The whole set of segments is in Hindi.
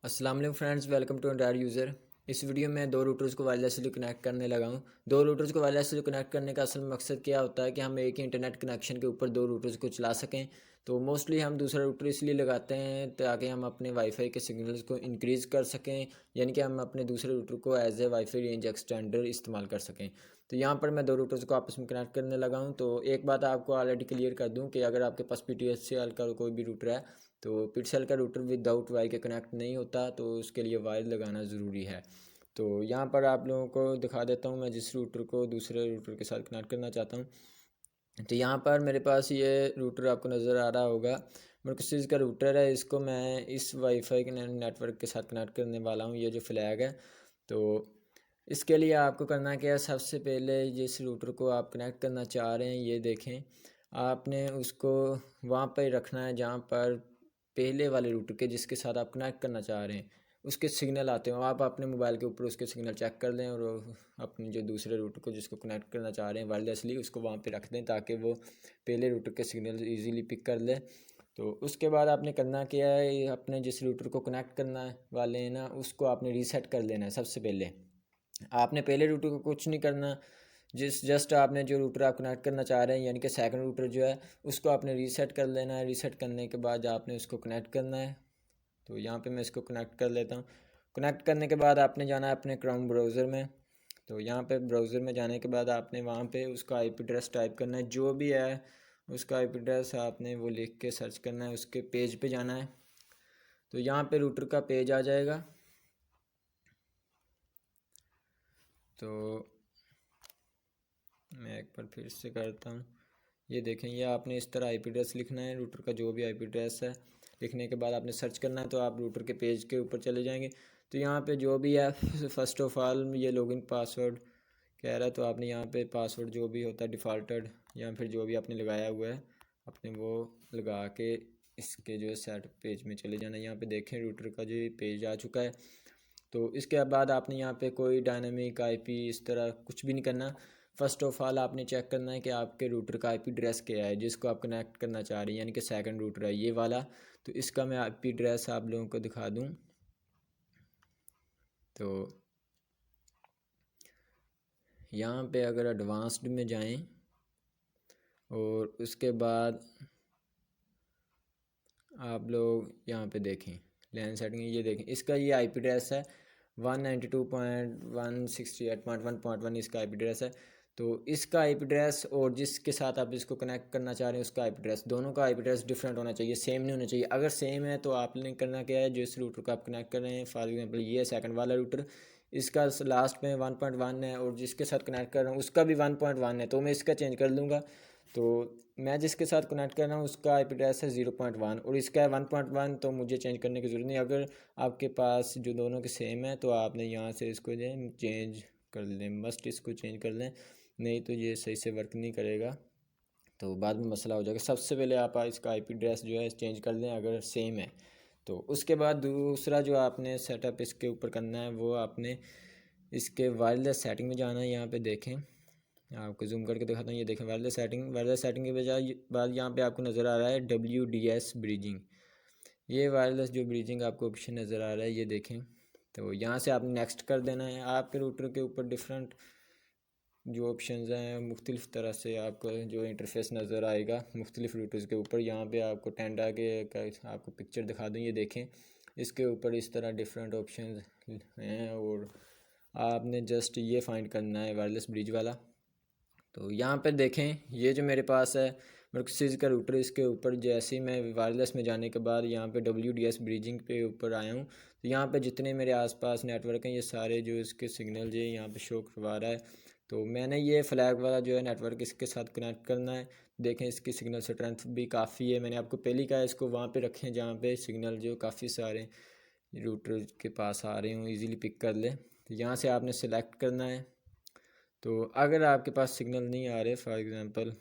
अस्सलाम वालेकुम friends, welcome to Android user. इस वीडियो में दो रूटर्स को वायरलेसली कनेक्ट करने लगा हूँ। दो रूटर्स को वायरलेसली कनेक्ट करने का असल मकसद क्या होता है कि हम एक ही इंटरनेट कनेक्शन के ऊपर दो रूटर्स को चला सकें। तो मोस्टली हम दूसरा रूटर इसलिए लगाते हैं ताकि हम अपने वाईफाई के सिग्नल्स को इंक्रीज़ कर सकें, यानी कि हम अपने दूसरे रूटर को as a WiFi range extender इस्तेमाल कर सकें। तो यहाँ पर मैं दो रूटर्स को आपस में कनेक्ट करने लगा हूँ। तो एक बात आपको ऑलरेडी क्लियर कर दूँ कि अगर आपके पास PTSCL का कोई भी रूटर है तो पिक्सल का रूटर विदाउट वाई के कनेक्ट नहीं होता, तो उसके लिए वायर लगाना ज़रूरी है। तो यहाँ पर आप लोगों को दिखा देता हूँ मैं जिस रूटर को दूसरे रूटर के साथ कनेक्ट करना चाहता हूँ। तो यहाँ पर मेरे पास ये रूटर आपको नज़र आ रहा होगा, मर्कसीज़ का रूटर है। इसको मैं इस वाईफाई के नेटवर्क के साथ कनेक्ट करने वाला हूँ, ये जो फ्लैग है। तो इसके लिए आपको करना क्या है, सबसे पहले जिस रूटर को आप कनेक्ट करना चाह रहे हैं ये देखें, आपने उसको वहाँ पर रखना है जहाँ पर पहले वाले रूटर के जिसके साथ आप कनेक्ट करना चाह रहे हैं उसके सिग्नल आते हो। आप अपने मोबाइल के ऊपर उसके सिग्नल चेक कर लें और अपने जो दूसरे रूटर को जिसको कनेक्ट करना चाह रहे हैं वायरलेसली उसको वहाँ पे रख दें ताकि वो पहले रूटर के सिग्नल इजीली पिक कर ले। तो उसके बाद आपने करना क्या है, अपने जिस रूटर को कनेक्ट करना वाले हैं ना उसको आपने रीसेट कर लेना है। सबसे पहले आपने पहले रूटर को कुछ नहीं करना, जस्ट आपने जो रूटर आप कनेक्ट करना चाह रहे हैं यानी कि सेकंड रूटर जो है उसको आपने रीसेट कर लेना है। रीसेट करने के बाद आपने उसको कनेक्ट करना है। तो यहाँ पे मैं इसको कनेक्ट कर लेता हूँ। कनेक्ट करने के बाद आपने जाना है अपने क्रोम ब्राउज़र में। तो यहाँ पे ब्राउज़र में जाने के बाद आपने वहाँ पे उसका आईपी एड्रेस टाइप करना है, जो भी है उसका आईपी एड्रेस आपने वो लिख के सर्च करना है, उसके पेज पे जाना है। तो यहाँ पे रूटर का पेज आ जाएगा। तो मैं एक बार फिर से करता हूँ, ये देखें, ये आपने इस तरह आईपी एड्रेस लिखना है, रूटर का जो भी आईपी एड्रेस है। लिखने के बाद आपने सर्च करना है तो आप रूटर के पेज के ऊपर चले जाएंगे। तो यहाँ पे जो भी है फ़र्स्ट ऑफ ऑल ये लॉगिन पासवर्ड कह रहा है, तो आपने यहाँ पे पासवर्ड जो भी होता है डिफ़ॉल्टेड या फिर जो भी आपने लगाया हुआ है अपने वो लगा के इसके जो है सेट पेज में चले जाना। यहाँ पे देखें रूटर का जो पेज आ चुका है। तो इसके बाद आपने यहाँ पे कोई डायनामिक आईपी इस तरह कुछ भी नहीं करना। फ़र्स्ट ऑफ ऑल आपने चेक करना है कि आपके रूटर का आईपी एड्रेस क्या है जिसको आप कनेक्ट करना चाह रहे हैं, यानी कि सेकंड रूटर है ये वाला। तो इसका मैं आईपी एड्रेस आप लोगों को दिखा दूँ। तो यहाँ पे अगर एडवांस्ड में जाएं और उसके बाद आप लोग यहाँ पे देखें लैन सेटिंग, ये देखें इसका ये आईपी एड्रेस है 192.168.1.1 इसका आईपी एड्रेस है। तो इसका आईपी एड्रेस और जिसके साथ आप इसको कनेक्ट करना चाह रहे हैं उसका आईपी एड्रेस, दोनों का आईपी एड्रेस डिफरेंट होना चाहिए, सेम नहीं होना चाहिए। अगर सेम है तो आपने करना क्या है, जिस रूटर को आप कनेक्ट कर रहे हैं, फॉर एग्जांपल ये सेकंड वाला रूटर, इसका लास्ट में 1.1 है और जिसके साथ कनेक्ट कर रहा हूँ उसका भी 1.1 है, तो मैं इसका चेंज कर लूँगा। तो मैं जिसके साथ कनेक्ट कर रहा हूँ उसका आईपी एड्रेस है 0.1 और इसका है 1.1, तो मुझे चेंज करने की ज़रूरत नहीं। अगर आपके पास जो दोनों के सेम है तो आपने यहाँ से इसको जो है चेंज कर लें, मस्ट इसको चेंज कर लें, नहीं तो ये सही से वर्क नहीं करेगा, तो बाद में मसला हो जाएगा। सबसे पहले आप इसका आईपी एड्रेस जो है चेंज कर लें अगर सेम है। तो उसके बाद दूसरा जो आपने सेटअप इसके ऊपर करना है वो आपने इसके वायरलेस सेटिंग में जाना है। यहाँ पे देखें, आपको जूम करके दिखाता हूँ, ये देखें वायरलेस सेटिंग के बजाय बाद यहाँ पे आपको नज़र आ रहा है WDS ब्रीजिंग। ये वायरलेस जो ब्रीजिंग आपको ऑप्शन नज़र आ रहा है ये देखें। तो यहाँ से आपने नेक्स्ट कर देना है। आपके रूटर के ऊपर डिफरेंट जो ऑप्शंस हैं मुख्तलिफ़ तरह से आपको जो इंटरफेस नज़र आएगा मुख्तलिफ़ रूटर्स के ऊपर। यहाँ पे आपको टेंडा के आपको पिक्चर दिखा दूँ, ये देखें इसके ऊपर इस तरह डिफरेंट ऑप्शंस हैं और आपने जस्ट ये फाइंड करना है वायरलेस ब्रिज वाला। तो यहाँ पर देखें ये जो मेरे पास है मर्कसीज़ का रूटर, इसके ऊपर जैसे ही मैं वायरलेस में जाने के बाद यहाँ पे WDS ब्रीजिंग पे ऊपर आया हूँ तो यहाँ पे जितने मेरे आसपास नेटवर्क हैं ये सारे जो इसके सिग्नल जो यहाँ पे शो करवा रहा है। तो मैंने ये फ्लैग वाला जो है नेटवर्क इसके साथ कनेक्ट करना है। देखें इसकी सिग्नल स्ट्रेंथ भी काफ़ी है, मैंने आपको पहले कहा इसको वहाँ पे रखें जहाँ पे सिग्नल जो काफ़ी सारे रूटर के पास आ रहे हों, ईज़िली पिक कर ले। तो यहाँ से आपने सेलेक्ट करना है। तो अगर आपके पास सिग्नल नहीं आ रहे, फॉर एग्ज़ाम्पल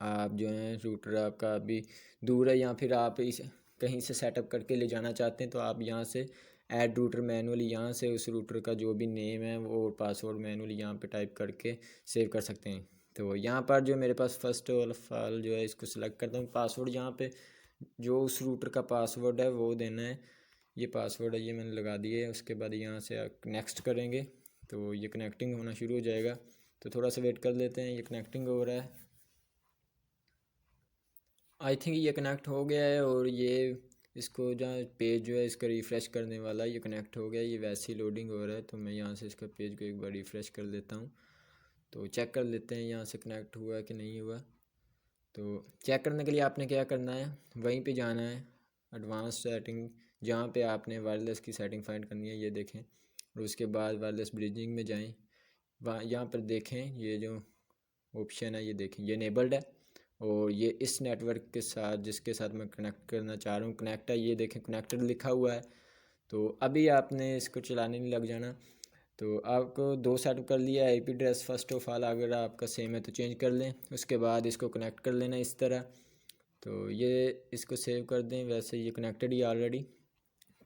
आप जो है रूटर आपका अभी दूर है या फिर आप इस कहीं से सेटअप करके ले जाना चाहते हैं, तो आप यहाँ से ऐड रूटर मैनुअली यहाँ से उस रूटर का जो भी नेम है वो पासवर्ड मैनुअली यहाँ पे टाइप करके सेव कर सकते हैं। तो यहाँ पर जो मेरे पास फ़र्स्ट ऑफ ऑल जो है इसको सिलेक्ट करता हूँ, पासवर्ड यहाँ पे जो उस रूटर का पासवर्ड है वो देना है। ये पासवर्ड है, ये मैंने लगा दिए। उसके बाद यहाँ से नेक्स्ट करेंगे तो ये कनेक्टिंग होना शुरू हो जाएगा। तो थोड़ा सा वेट कर लेते हैं, ये कनेक्टिंग हो रहा है। आई थिंक ये कनेक्ट हो गया है और ये इसको जहाँ पेज जो है इसका रिफ़्रेश करने वाला है, ये कनेक्ट हो गया है। ये वैसे ही लोडिंग हो रहा है, तो मैं यहाँ से इसका पेज को एक बार रिफ़्रेश कर लेता हूँ। तो चेक कर लेते हैं यहाँ से कनेक्ट हुआ है कि नहीं हुआ। तो चेक करने के लिए आपने क्या करना है, वहीं पे जाना है एडवांस सेटिंग, जहाँ पे आपने वायरलेस की सेटिंग फाइंड करनी है, ये देखें। और उसके बाद वायरलेस ब्रिजिंग में जाएं, वहाँ यहाँ पर देखें ये जो ऑप्शन है, ये देखें ये इनेबल्ड है। और ये इस नेटवर्क के साथ जिसके साथ मैं कनेक्ट करना चाह रहा हूँ कनेक्ट है, ये देखें कनेक्टेड लिखा हुआ है। तो अभी आपने इसको चलाने नहीं लग जाना। तो आपको दो सेटअप कर लिया IP address. First of all अगर आपका सेम है तो चेंज कर लें, उसके बाद इसको कनेक्ट कर लेना इस तरह। तो ये इसको सेव कर दें, वैसे ये कनेक्टेड ही ऑलरेडी।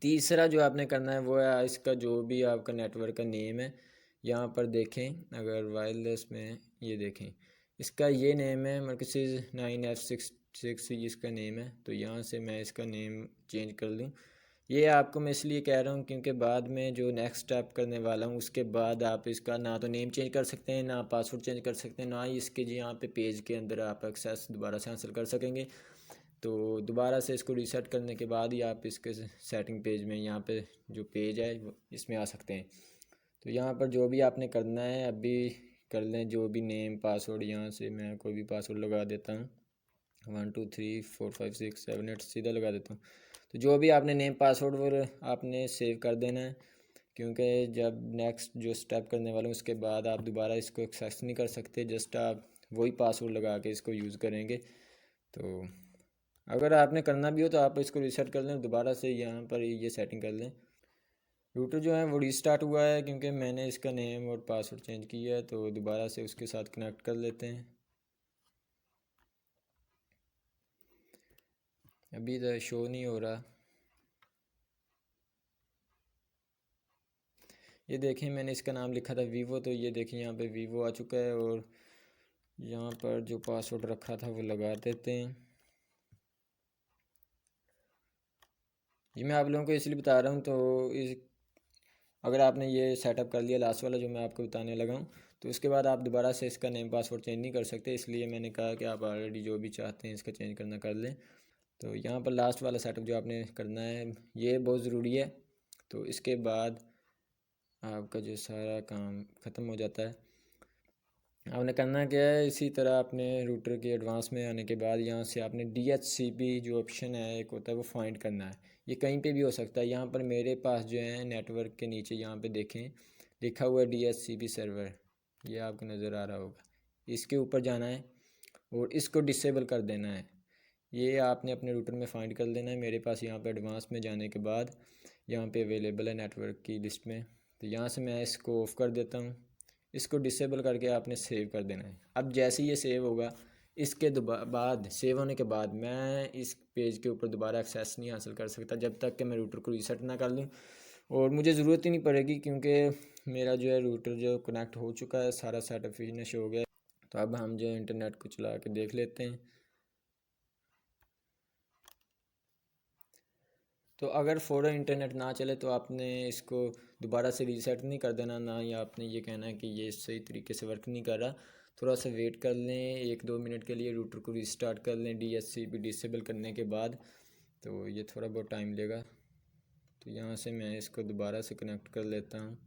तीसरा जो आपने करना है वो है इसका जो भी आपका नेटवर्क का नेम है, यहाँ पर देखें अगर वायरलेस में ये देखें इसका ये नेम है मर्कसीज 9F66 इसका नेम है। तो यहाँ से मैं इसका नेम चेंज कर लूँ। ये आपको मैं इसलिए कह रहा हूँ क्योंकि बाद में जो नेक्स्ट स्टेप करने वाला हूँ उसके बाद आप इसका ना तो नेम चेंज कर सकते हैं, ना पासवर्ड चेंज कर सकते हैं, ना ही इसके जी यहाँ पे पेज के अंदर आप एक्सेस दोबारा से हासिल कर सकेंगे। तो दोबारा से इसको रीसेट करने के बाद ही आप इसके सेटिंग पेज में यहाँ पे जो पेज है इसमें आ सकते हैं। तो यहाँ पर जो भी आपने करना है अभी कर लें, जो भी नेम पासवर्ड, यहाँ से मैं कोई भी पासवर्ड लगा देता हूँ 1 2 3 4 5 6 7 8 सीधा लगा देता हूँ। तो जो भी आपने नेम पासवर्ड वो आपने सेव कर देना है, क्योंकि जब नेक्स्ट जो स्टेप करने वाला हूँ उसके बाद आप दोबारा इसको एक्सेस नहीं कर सकते, जस्ट आप वही पासवर्ड लगा के इसको यूज़ करेंगे। तो अगर आपने करना भी हो तो आप इसको रीसेट कर लें, दोबारा से यहाँ पर ये सेटिंग कर लें। रूटर जो है वो रीस्टार्ट हुआ है क्योंकि मैंने इसका नेम और पासवर्ड चेंज किया है। तो दोबारा से उसके साथ कनेक्ट कर लेते हैं। अभी तो शो नहीं हो रहा। ये देखें मैंने इसका नाम लिखा था वीवो, तो ये देखें यहाँ पे वीवो आ चुका है। और यहाँ पर जो पासवर्ड रखा था वो लगा देते हैं। ये मैं आप लोगों को इसलिए बता रहा हूँ, तो इस अगर आपने ये सेटअप कर लिया लास्ट वाला जो मैं आपको बताने लगा हूँ, तो उसके बाद आप दोबारा से इसका नेम पासवर्ड चेंज नहीं कर सकते। इसलिए मैंने कहा कि आप ऑलरेडी जो भी चाहते हैं इसका चेंज करना कर लें। तो यहाँ पर लास्ट वाला सेटअप जो आपने करना है ये बहुत ज़रूरी है। तो इसके बाद आपका जो सारा काम ख़त्म हो जाता है। आपने करना क्या है, इसी तरह आपने रूटर के एडवांस में आने के बाद यहाँ से आपने DHCP जो ऑप्शन है एक होता है वो फाइंड करना है। ये कहीं पे भी हो सकता है। यहाँ पर मेरे पास जो है नेटवर्क के नीचे यहाँ पे देखें लिखा हुआ है DHCP सर्वर, ये आपको नज़र आ रहा होगा। इसके ऊपर जाना है और इसको डिसेबल कर देना है। ये आपने अपने रूटर में फ़ाइंड कर लेना है। मेरे पास यहाँ पे एडवांस में जाने के बाद यहाँ पे अवेलेबल है नेटवर्क की लिस्ट में। तो यहाँ से मैं इसको ऑफ़ कर देता हूँ। इसको डिसेबल करके आपने सेव कर देना है। अब जैसे ही ये सेव होगा इसके बाद सेव होने के बाद मैं इस पेज के ऊपर दोबारा एक्सेस नहीं हासिल कर सकता जब तक कि मैं रूटर को रीसेट ना कर लूँ। और मुझे ज़रूरत ही नहीं पड़ेगी क्योंकि मेरा जो है रूटर जो कनेक्ट हो चुका है, सारा सेटअप फिनिश हो गया। तो अब हम जो इंटरनेट को चला के देख लेते हैं। तो अगर फ़ौरन इंटरनेट ना चले तो आपने इसको दोबारा से रीसेट नहीं कर देना, ना ही आपने ये कहना है कि ये सही तरीके से वर्क नहीं कर रहा। थोड़ा सा वेट कर लें 1-2 मिनट के लिए, रूटर को रिस्टार्ट कर लें DHCP डिसेबल करने के बाद। तो ये थोड़ा बहुत टाइम लेगा। तो यहाँ से मैं इसको दोबारा से कनेक्ट कर लेता हूँ।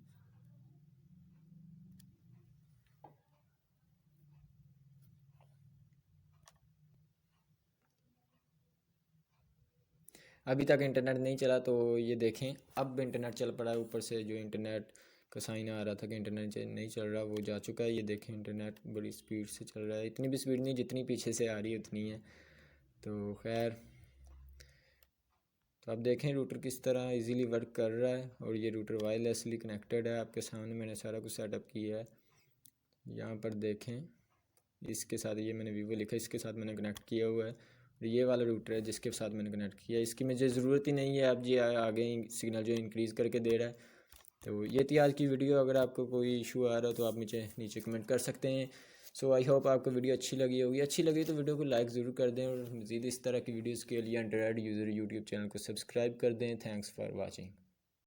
अभी तक इंटरनेट नहीं चला, तो ये देखें अब इंटरनेट चल पड़ा है। ऊपर से जो इंटरनेट का साइन आ रहा था कि इंटरनेट नहीं चल रहा वो जा चुका है। ये देखें इंटरनेट बड़ी स्पीड से चल रहा है, इतनी भी स्पीड नहीं जितनी पीछे से आ रही है उतनी है। तो खैर, तो आप देखें रूटर किस तरह इजीली वर्क कर रहा है। और ये रूटर वायरलेसली कनेक्टेड है, आपके सामने मैंने सारा कुछ सेटअप किया है। यहाँ पर देखें इसके साथ ये मैंने वीवो लिखा है, इसके साथ मैंने कनेक्ट किया हुआ है। और ये वाला रूटर है जिसके साथ मैंने कनेक्ट किया है, इसकी मुझे ज़रूरत ही नहीं है। अब जी आगे सिग्नल जो इंक्रीज़ करके दे रहा है। तो ये थी आज की वीडियो। अगर आपको कोई इशू आ रहा हो तो आप मुझे नीचे कमेंट कर सकते हैं। सो आई होप आपको वीडियो अच्छी लगी होगी। अच्छी लगी तो वीडियो को लाइक ज़रूर कर दें और मज़ीद इस तरह की वीडियोज़ के लिए एंड्रॉयड यूज़र यूट्यूब चैनल को सब्सक्राइब कर दें। Thanks for watching.